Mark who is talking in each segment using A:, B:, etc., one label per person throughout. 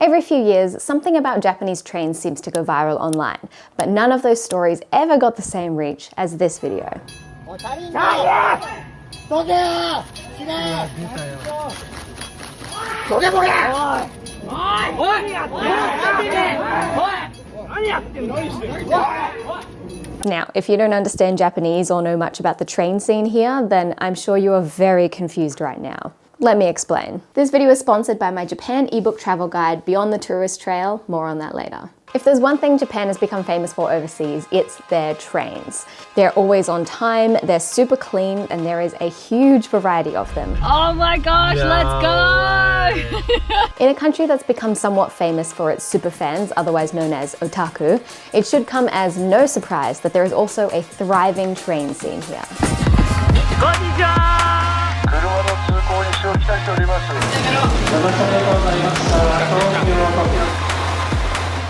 A: Every few years, something about Japanese trains seems to go viral online, but none of those stories ever got the same reach as this video. Now, if you don't understand Japanese or know much about the train scene here, then I'm sure you are very confused right now. Let me explain. This video is sponsored by my Japan ebook travel guide, Beyond the Tourist Trail. More on that later. If there's one thing Japan has become famous for overseas, it's their trains. They're always on time, they're super clean, and there is a huge variety of them.
B: Oh my gosh, let's go!
A: In a country that's become somewhat famous for its superfans, otherwise known as Otaku, it should come as no surprise that there is also a thriving train scene here.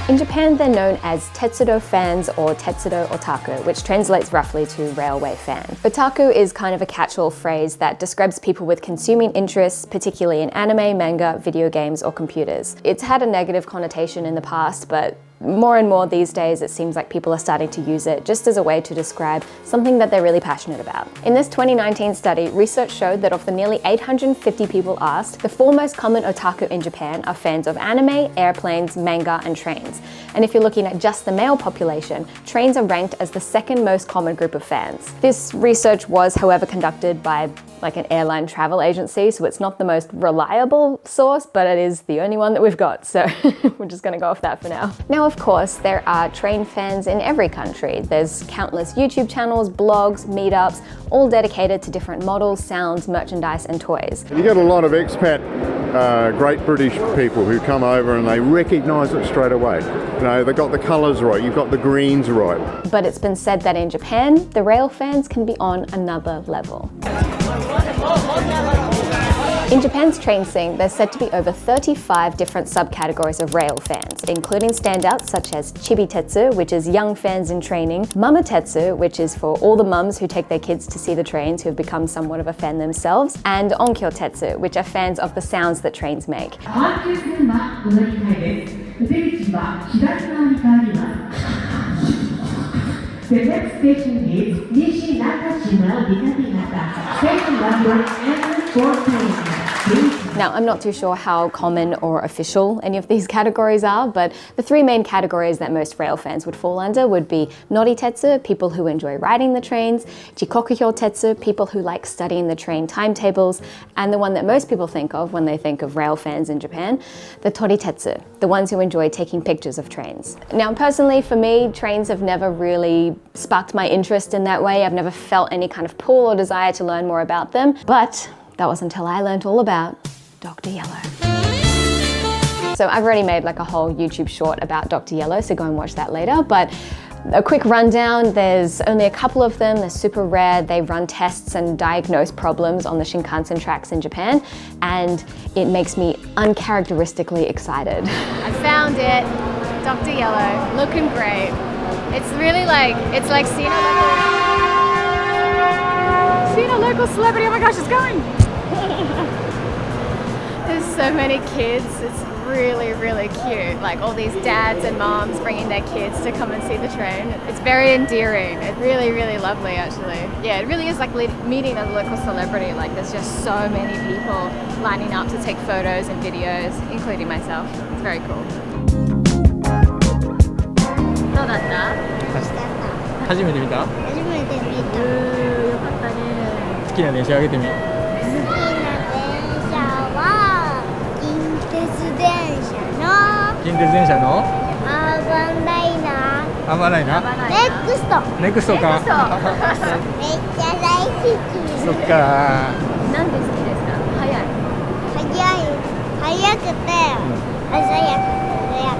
A: In Japan, they're known as Tetsudo fans or Tetsudo Otaku, which translates roughly to railway fan. Otaku is kind of a catch-all phrase that describes people with consuming interests, particularly in anime, manga, video games, or computers. It's had a negative connotation in the past, but more and more these days it seems like people are starting to use it just as a way to describe something that they're really passionate about. In this 2019 study, research showed that of the nearly 850 people asked, the four most common otaku in Japan are fans of anime, airplanes, manga, and trains. And if you're looking at just the male population, trains are ranked as the second most common group of fans. This research was, however, conducted by like an airline travel agency, so it's not the most reliable source, but it is the only one that we've got, so we're just gonna go off that for now. Now, of course, there are train fans in every country. There's countless YouTube channels, blogs, meetups, all dedicated to different models, sounds, merchandise, and toys.
C: You get a lot of expat, great British people who come over and they recognise it straight away. You know, they've got the colours right, you've got the greens right.
A: But it's been said that in Japan, the rail fans can be on another level. In Japan's train scene, there's said to be over 35 different subcategories of rail fans, including standouts such as chibitetsu, which is young fans in training, mamatetsu, which is for all the mums who take their kids to see the trains who have become somewhat of a fan themselves, and onkyotetsu, which are fans of the sounds that trains make.
D: The next station is Nishi-Nakashima Mikami-Naka. Station number N14.
A: Now, I'm not too sure how common or official any of these categories are, but the three main categories that most rail fans would fall under would be Noritetsu, people who enjoy riding the trains, Jikokuhyotetsu, people who like studying the train timetables, and the one that most people think of when they think of rail fans in Japan, the Toritetsu, the ones who enjoy taking pictures of trains. Now, personally, for me, trains have never really sparked my interest in that way. I've never felt any kind of pull or desire to learn more about them, but that was until I learned all about Dr. Yellow. So I've already made like a whole YouTube short about Dr. Yellow, so go and watch that later. But a quick rundown, there's only a couple of them, they're super rare, they run tests and diagnose problems on the Shinkansen tracks in Japan, and it makes me uncharacteristically excited.
B: I found it, Dr. Yellow, looking great. It's really like, it's like seeing a local celebrity, oh my gosh, it's going! There's so many kids, it's really, really cute. Like all these dads and moms bringing their kids to come and see the train. It's very endearing. It's really, really lovely actually. Yeah, it really is like meeting a local celebrity. Like there's just so many people lining up to take photos and videos, including myself. It's very cool. どうだった？
E: 初めて見た？
F: 初めて見た。
B: よかったね。
E: 好きな電車あげてみ。
F: 好きな電車は近鉄電車の
E: 近鉄電車の
F: アーバンライナー。
E: アーバンライナー。
F: ネクスト。
E: ネクストか。
F: めっちゃ大好き。
E: そっか。
B: なんで好きですか？早い。
F: 早くて鮮や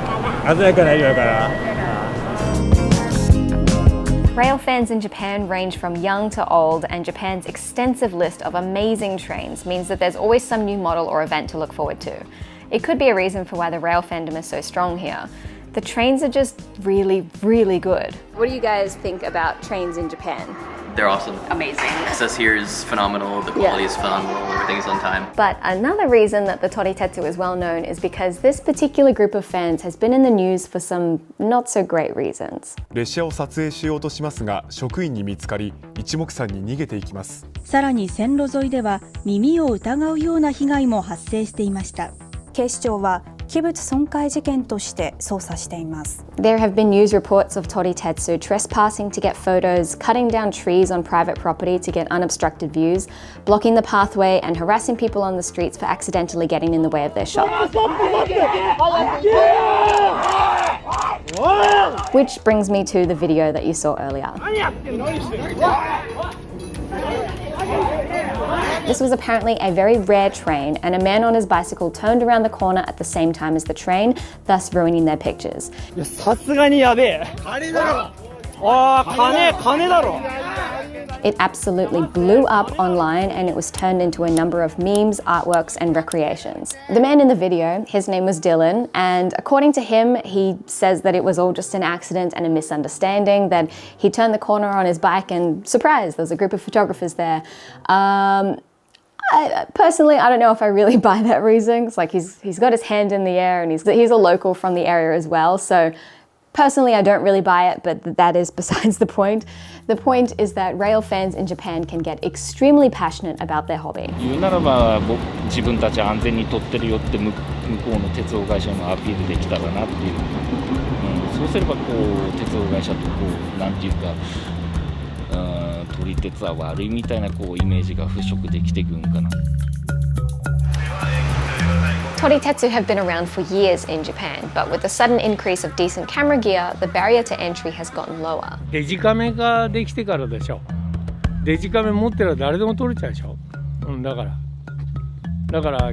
F: か
E: 鮮やかな色やから。
A: Rail fans in Japan range from young to old, and Japan's extensive list of amazing trains means that there's always some new model or event to look forward to. It could be a reason for why the rail fandom is so strong here. The trains are just really, really good. What do you guys think about trains in Japan?
G: They're awesome.
A: Amazing.
G: Access here is phenomenal, the quality is phenomenal, everything's on time.
A: But another reason that the Toritetsu is well known is because this particular group of fans has been in the news for some not so great reasons.
H: 列車を撮影しようとしますが職員に見つかり一目散に逃げていきます。
I: さらに線路沿いでは耳を疑うような被害も発生していました。警視庁は器物損壊事件として捜査しています。
A: There have been news reports of Toritetsu trespassing to get photos, cutting down trees on private property to get unobstructed views, blocking the pathway and harassing people on the streets for accidentally getting in the way of their shop. Which brings me to the video that you saw earlier. This was apparently a very rare train, and a man on his bicycle turned around the corner at the same time as the train, thus ruining their pictures.
E: さすがにやべえ。金だろ。ああ、金だろ。
A: It absolutely blew up online and it was turned into a number of memes, artworks, and recreations. The man in the video, his name was Dylan, and according to him, he says that it was all just an accident and a misunderstanding, that he turned the corner on his bike and surprise, there was a group of photographers there. Personally, I don't know if I really buy that reason. It's like he's got his hand in the air and he's a local from the area as well, so personally, I don't really buy it, but that is besides the point. The point is that rail fans in Japan can get extremely passionate about their hobby.
J: 言うならば自分たち安全にとってるよって向こうの鉄道会社にもアピールできたらなっていう、そうすればこう鉄道会社とこうなんていうか撮り鉄は悪いみたいなこうイメージが払拭できていくんかな。
A: Toritetsu have been around for years in Japan, but with the sudden increase of decent camera gear, the barrier to entry has gotten lower.
E: デジカメができてからでしょ。デジカメ持ってるら誰でも撮れちゃうでしょ。だから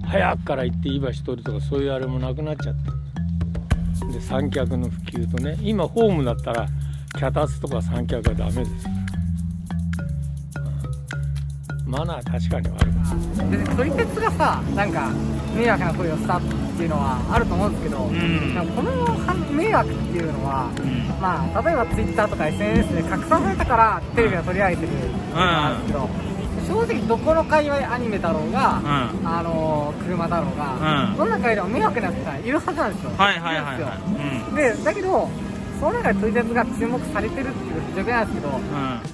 E: 早くから行っていい場所撮るとかそういうあれもなくなっちゃって。で三脚の普及とね、今ホームだったら脚立とか三脚はダメです。マナー確かに悪い。
K: で撮り鉄がさ、なんか迷惑な声をしたっていうのはあると思うんですけど、この迷惑っていうのは、まあ例えばツイッターとか SNS で拡散されたからテレビが取り上げてるっていうのがあるんですけど、正直どこの界隈アニメだろうが、車だろうが、どんな界隈でも迷惑なやつがいるはずなんですよ。でだけどその中で撮り鉄が注目されてるっていう状況なんですけど。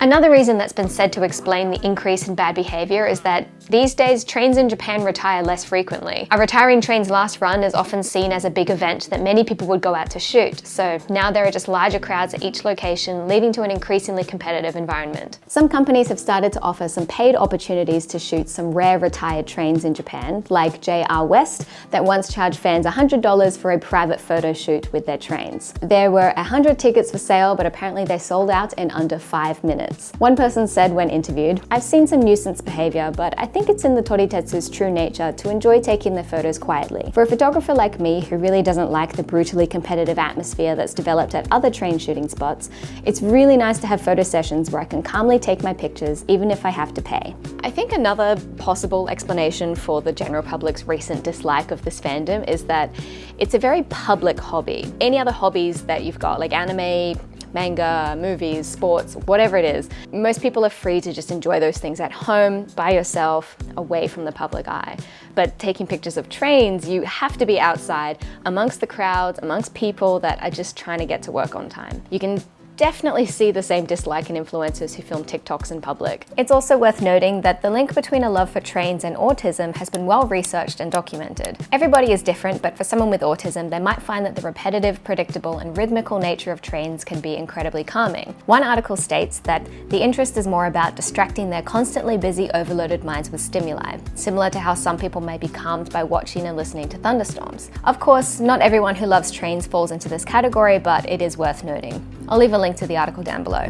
A: Another reason that's been said to explain the increase in bad behavior is that these days trains in Japan retire less frequently. A retiring train's last run is often seen as a big event that many people would go out to shoot, so now there are just larger crowds at each location, leading to an increasingly competitive environment. Some companies have started to offer some paid opportunities to shoot some rare retired trains in Japan, like JR West, that once charged fans $100 for a private photo shoot with their trains. There were 100 tickets for sale, but apparently they sold out in under 5 minutes. One person said when interviewed, "I've seen some nuisance behavior, but I think it's in the Toritetsu's true nature to enjoy taking their photos quietly. For a photographer like me who really doesn't like the brutally competitive atmosphere that's developed at other train shooting spots, it's really nice to have photo sessions where I can calmly take my pictures even if I have to pay." I think another possible explanation for the general public's recent dislike of this fandom is that it's a very public hobby. Any other hobbies that you've got, like anime, manga, movies, sports, whatever it is, most people are free to just enjoy those things at home, by yourself, away from the public eye. But taking pictures of trains, you have to be outside, amongst the crowds, amongst people that are just trying to get to work on time. You can definitely see the same dislike in influencers who film TikToks in public. It's also worth noting that the link between a love for trains and autism has been well researched and documented. Everybody is different, but for someone with autism, they might find that the repetitive, predictable, and rhythmical nature of trains can be incredibly calming. One article states that the interest is more about distracting their constantly busy, overloaded minds with stimuli, similar to how some people may be calmed by watching and listening to thunderstorms. Of course, not everyone who loves trains falls into this category, but it is worth noting. I'll leave a link to the article down below.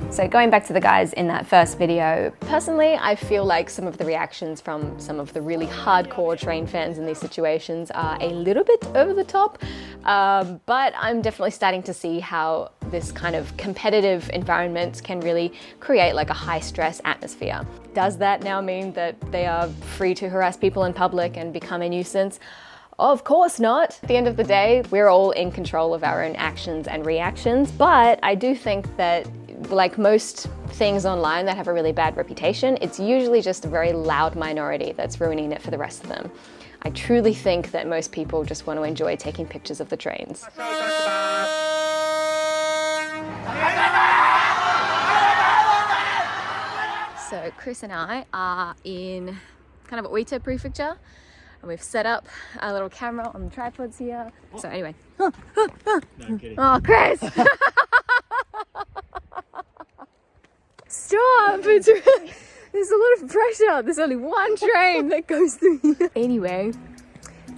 A: So going back to the guys in that first video, personally, I feel like some of the reactions from some of the really hardcore train fans in these situations are a little bit over the top, but I'm definitely starting to see how this kind of competitive environment can really create like a high stress atmosphere. Does that now mean that they are free to harass people in public and become a nuisance? Of course not. At the end of the day, we're all in control of our own actions and reactions, but I do think that like most things online that have a really bad reputation, it's usually just a very loud minority that's ruining it for the rest of them. I truly think that most people just want to enjoy taking pictures of the trains. So Chris and I are in kind of Oita Prefecture, and we've set up our little camera on the tripods here. So anyway. No, I'm kidding. Oh, Chris! Stop! There's a lot of pressure. There's only one train that goes through here. Anyway,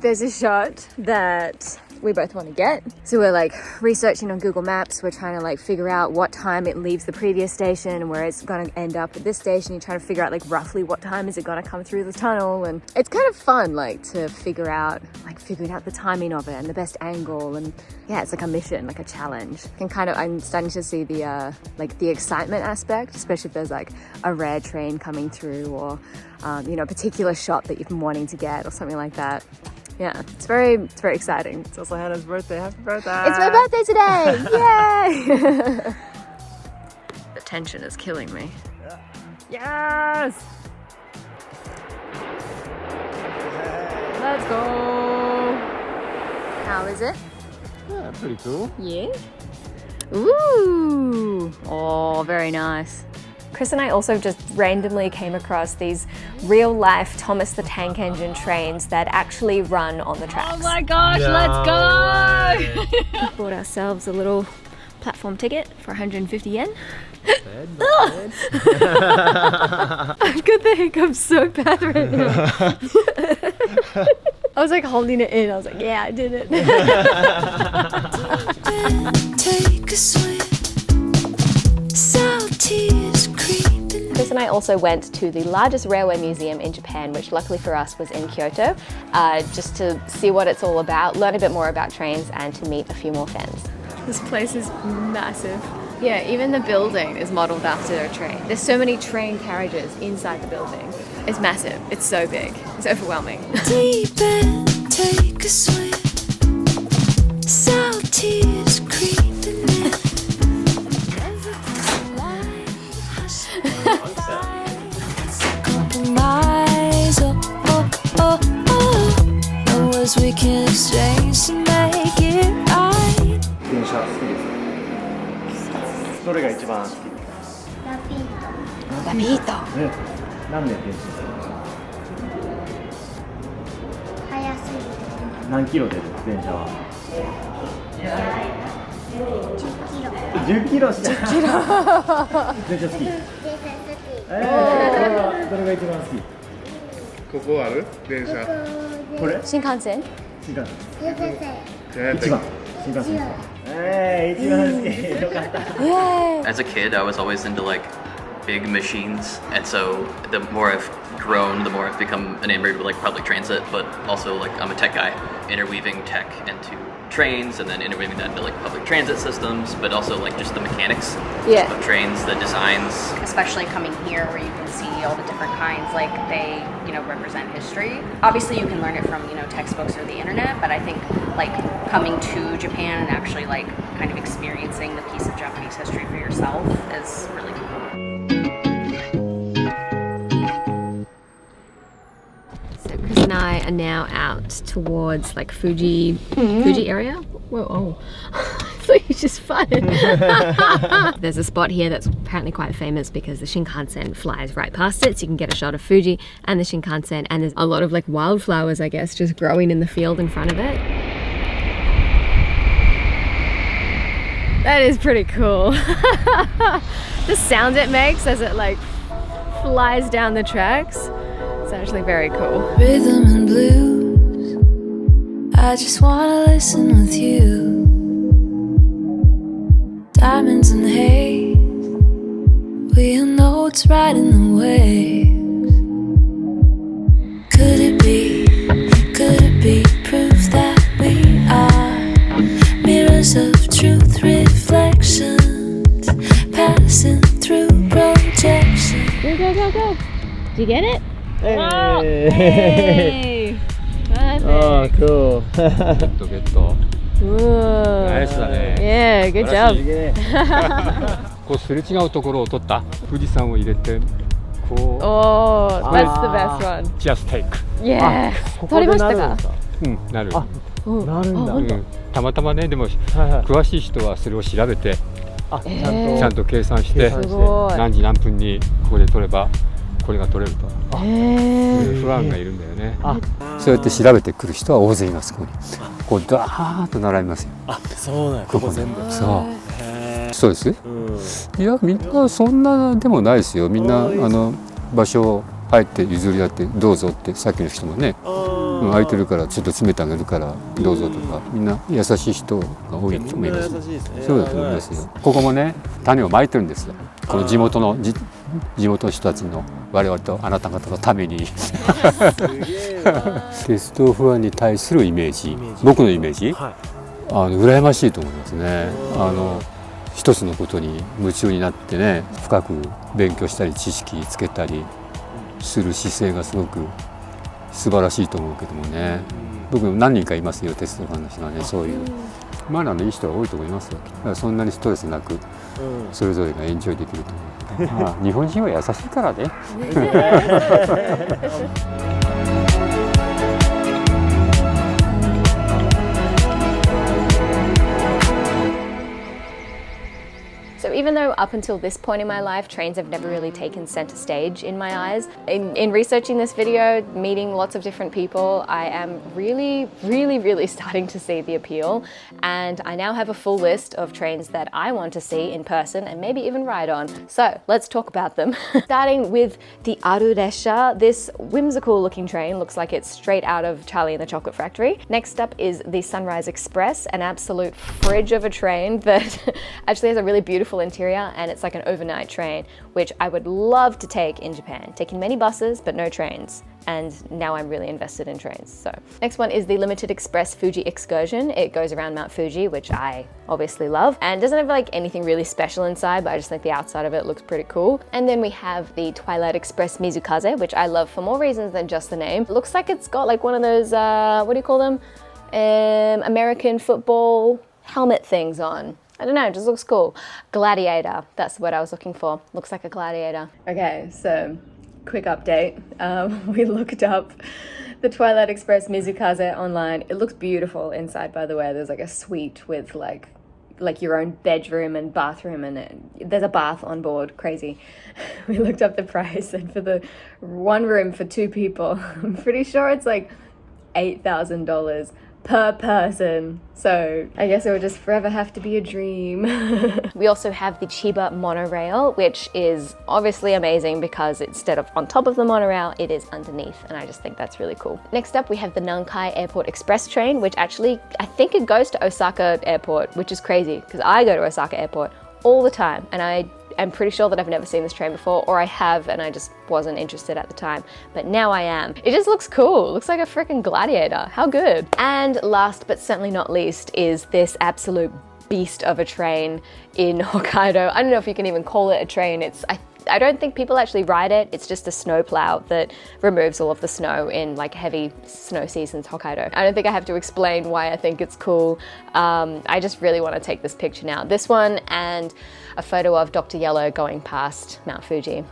A: there's a shot that we both want to get. So we're like researching on Google Maps. We're trying to like figure out what time it leaves the previous station and where it's gonna end up at this station. You're trying to figure out like roughly what time is it gonna come through the tunnel, and it's kind of fun like to figuring out the timing of it and the best angle, and yeah, it's like a mission, like a challenge. I'm starting to see the like the excitement aspect, especially if there's like a rare train coming through, or you know, a particular shot that you've been wanting to get or something like that. Yeah, it's very exciting. It's also Hannah's birthday. Happy birthday! It's my birthday today! Yay! The tension is killing me. Yes! Let's go! How is it?
C: Yeah, pretty cool.
A: Yeah? Ooh! Oh, very nice. Chris and I also just randomly came across these real-life Thomas the Tank Engine trains that actually run on the tracks. Oh my gosh, let's go! We bought ourselves a little platform ticket for 150 yen. I've got the hiccups so bad right now. I was like holding it in. I was like, yeah, I did it. Take a swim. Chris and I also went to the largest railway museum in Japan, which luckily for us was in Kyoto, just to see what it's all about, learn a bit more about trains, and to meet a few more fans. This place is massive. Yeah, even the building is modelled after a train. There's so many train carriages inside the building. It's massive. It's so big. It's overwhelming. Deep end, take a swim. Salty is creeping in. Compromise, no words we can exchange to make it right.
L: 電車好きですか？どれが一番好きですか？
F: ラピート。
A: ラピート。
L: なんで電車好きですか？
F: 速すぎて。
L: 何キロ出る電車は？10キロした。10キロ。電車好き。どれが一番好き？
C: ここある電車。
L: これ？
A: 新幹線？
L: 新幹線。
C: 一番。
L: 新幹線。一番好き。よかった。
G: As a kid, I was always into like big machines, and so the more I've grown, the more I've become enamored with like public transit, but also like I'm a tech guy, interweaving tech into trains and then interweaving that into like public transit systems, but also like just the mechanics of trains, the designs.
M: Especially coming here where you can see all the different kinds, like they, you know, represent history. Obviously you can learn it from, you know, textbooks or the internet, but I think like coming to Japan and actually like kind of experiencing the piece of Japanese history for yourself is really cool.
A: So Chris and I are now out towards like Fuji area. Whoa, oh. I thought you just farted. There's a spot here that's apparently quite famous because the Shinkansen flies right past it, so you can get a shot of Fuji and the Shinkansen, and there's a lot of like wildflowers, I guess, just growing in the field in front of it. That is pretty cool. The sound it makes as it like flies down the tracks. It's actually very cool.
N: Rhythm and blues, I just wanna listen with you. Diamonds and haze, we all know what's right in the waves. Could it be proof that we are mirrors of truth, reflections, passing through projection.
A: Go, go, go, go. Did you get it?
L: Hey!
A: Oh, hey! Perfect.
L: Oh, cool.
O: ゲットゲット。
A: Ooh.
O: ナイスだね。
A: Yeah, good job.
O: こうすれ違うところを撮った富士山を入れてこう。
A: Oh, that's the best one.
O: Just take.
A: Yeah. 撮りましたか？
O: うんなる。
L: なるんだ。
O: うん、たまたまねでも、詳しい人はそれを調べて、ちゃんと計算して何時何分にここで撮ればこれが撮れると。ファンがいるんだよね。そうやって調べてくる人は大勢います。ここにこうダーッと並びますよ。
L: あ、そうなん。ここ全部。
O: そうです。いやみんなそんなでもないですよ。みんな場所を入って譲り合ってどうぞってさっきの人もね。空いてるからちょっと詰めてあげるからどうぞとかみんな優しい人が多いと思います。そうだと思いますよ。ここもね種をまいてるんですよ。この地元の人たちの我々とあなた方のために鉄道ファンに対するイメージ、僕のイメージ、羨ましいと思いますね。一つのことに夢中になってね深く勉強したり知識つけたりする姿勢がすごく素晴らしいと思うけどもね、僕も何人かいますよ鉄道ファンの人はね、そういうマナーのいい人が多いと思いますよ。だからそんなにストレスなくそれぞれがエンジョイできると思う。日本人は優しいからね。
A: So even though up until this point in my life, trains have never really taken center stage in my eyes, in researching this video, meeting lots of different people, I am really starting to see the appeal. And I now have a full list of trains that I want to see in person and maybe even ride on. So let's talk about them. Starting with the Aru Resha. This whimsical looking train looks like it's straight out of Charlie and the Chocolate Factory. Next up is the Sunrise Express, an absolute fridge of a train that actually has a really beautiful interior, and it's like an overnight train, which I would love to take in Japan. Taking many buses, but no trains. And now I'm really invested in trains. So next one is the Limited Express Fuji Excursion. It goes around Mount Fuji, which I obviously love, and doesn't have like anything really special inside, but I just think the outside of it looks pretty cool. And then we have the Twilight Express Mizukaze, which I love for more reasons than just the name. It looks like it's got like one of those, what do you call them? American football helmet things on. I don't know, it just looks cool. Gladiator, that's what I was looking for. Looks like a gladiator. Okay, so quick update. We looked up the Twilight Express Mizukaze online. It looks beautiful inside, by the way. There's like a suite with like your own bedroom and bathroom, and there's a bath on board. Crazy. We looked up the price, and for the one room for 2 people, I'm pretty sure it's like $8,000 per person. So I guess it would just forever have to be a dream. We also have the Chiba monorail, which is obviously amazing because instead of on top of the monorail, it is underneath, and I just think that's really cool. Next up, we have the Nankai Airport Express train, which actually, I think it goes to Osaka Airport, which is crazy because I go to Osaka Airport all the time, and I'm pretty sure that I've never seen this train before, or I have and I just wasn't interested at the time, but now I am. It just looks cool. It looks like a freaking gladiator. How good. And last but certainly not least is this absolute beast of a train in Hokkaido. I don't know if you can even call it a train. I don't think people actually ride it. It's just a snow plow that removes all of the snow in like heavy snow seasons Hokkaido. I don't think I have to explain why I think it's cool. I just really want to take this picture now. This one and a photo of Dr. Yellow going past Mount Fuji.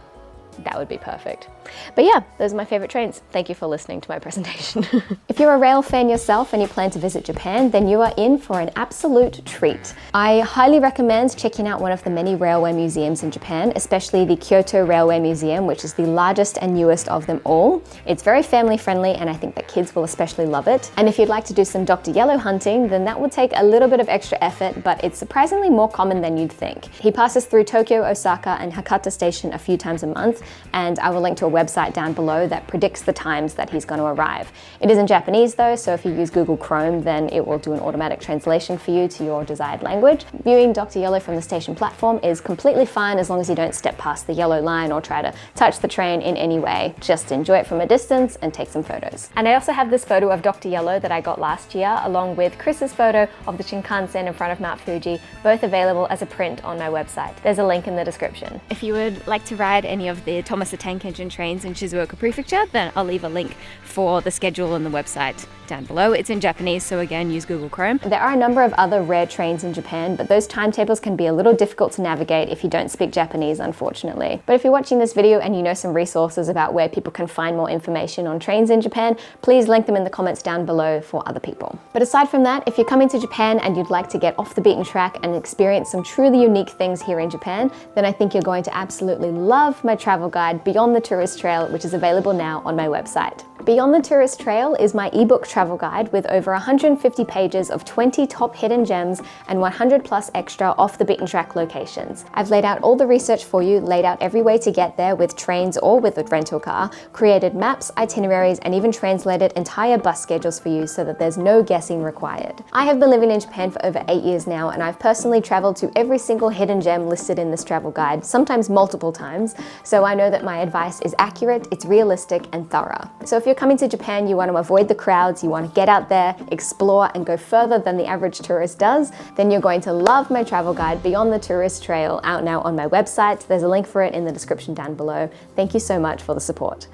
A: That would be perfect. But yeah, those are my favorite trains. Thank you for listening to my presentation. If you're a rail fan yourself and you plan to visit Japan, then you are in for an absolute treat. I highly recommend checking out one of the many railway museums in Japan, especially the Kyoto Railway Museum, which is the largest and newest of them all. It's very family friendly, and I think that kids will especially love it. And if you'd like to do some Dr. Yellow hunting, then that will take a little bit of extra effort, but it's surprisingly more common than you'd think. He passes through Tokyo, Osaka, and Hakata Station a few times a month, and I will link to a website down below that predicts the times that he's going to arrive. It is in Japanese though, so if you use Google Chrome, then it will do an automatic translation for you to your desired language. Viewing Dr. Yellow from the station platform is completely fine as long as you don't step past the yellow line or try to touch the train in any way. Just enjoy it from a distance and take some photos. And I also have this photo of Dr. Yellow that I got last year, along with Chris's photo of the Shinkansen in front of Mount Fuji, both available as a print on my website. There's a link in the description. If you would like to ride any of the Tomasa Tank Engine trains trains in Shizuoka Prefecture, then I'll leave a link for the schedule and the website down below. It's in Japanese, so again, use Google Chrome. There are a number of other rare trains in Japan, but those timetables can be a little difficult to navigate if you don't speak Japanese, unfortunately. But if you're watching this video and you know some resources about where people can find more information on trains in Japan, please link them in the comments down below for other people. But aside from that, if you're coming to Japan and you'd like to get off the beaten track and experience some truly unique things here in Japan, then I think you're going to absolutely love my travel guide, Beyond the Tourist Trail, which is available now on my website. Beyond the Tourist Trail is my ebook travel guide with over 150 pages of 20 top hidden gems and 100 plus extra off the beaten track locations. I've laid out all the research for you, laid out every way to get there with trains or with a rental car, created maps, itineraries, and even translated entire bus schedules for you so that there's no guessing required. I have been living in Japan for over 8 years now, and I've personally traveled to every single hidden gem listed in this travel guide, sometimes multiple times, so I know that my advice is accurate, it's realistic, and thorough. So if you're coming to Japan, you want to avoid the crowds, you want to get out there, explore, and go further than the average tourist does, then you're going to love my travel guide, Beyond the Tourist Trail, out now on my website. There's a link for it in the description down below. Thank you so much for the support.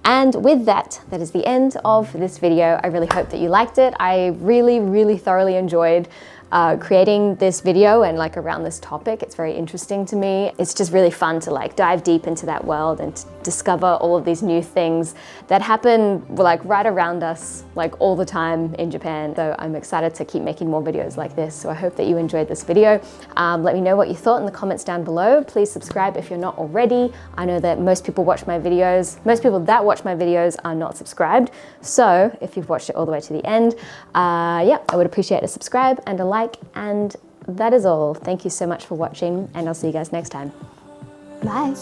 A: And with that, that is the end of this video. I really hope that you liked it. I really thoroughly enjoyed creating this video and like around this topic. It's very interesting to me. It's just really fun to like dive deep into that world and to discover all of these new things that happen like right around us, like all the time in Japan. So I'm excited to keep making more videos like this. So I hope that you enjoyed this video. Let me know what you thought in the comments down below. Please subscribe if you're not already. I know that most people watch my videos. Most people that watch my videos are not subscribed. So if you've watched it all the way to the end, yeah, I would appreciate a subscribe and a like. And that is all. Thank you so much for watching, and I'll see you guys next time. Bye.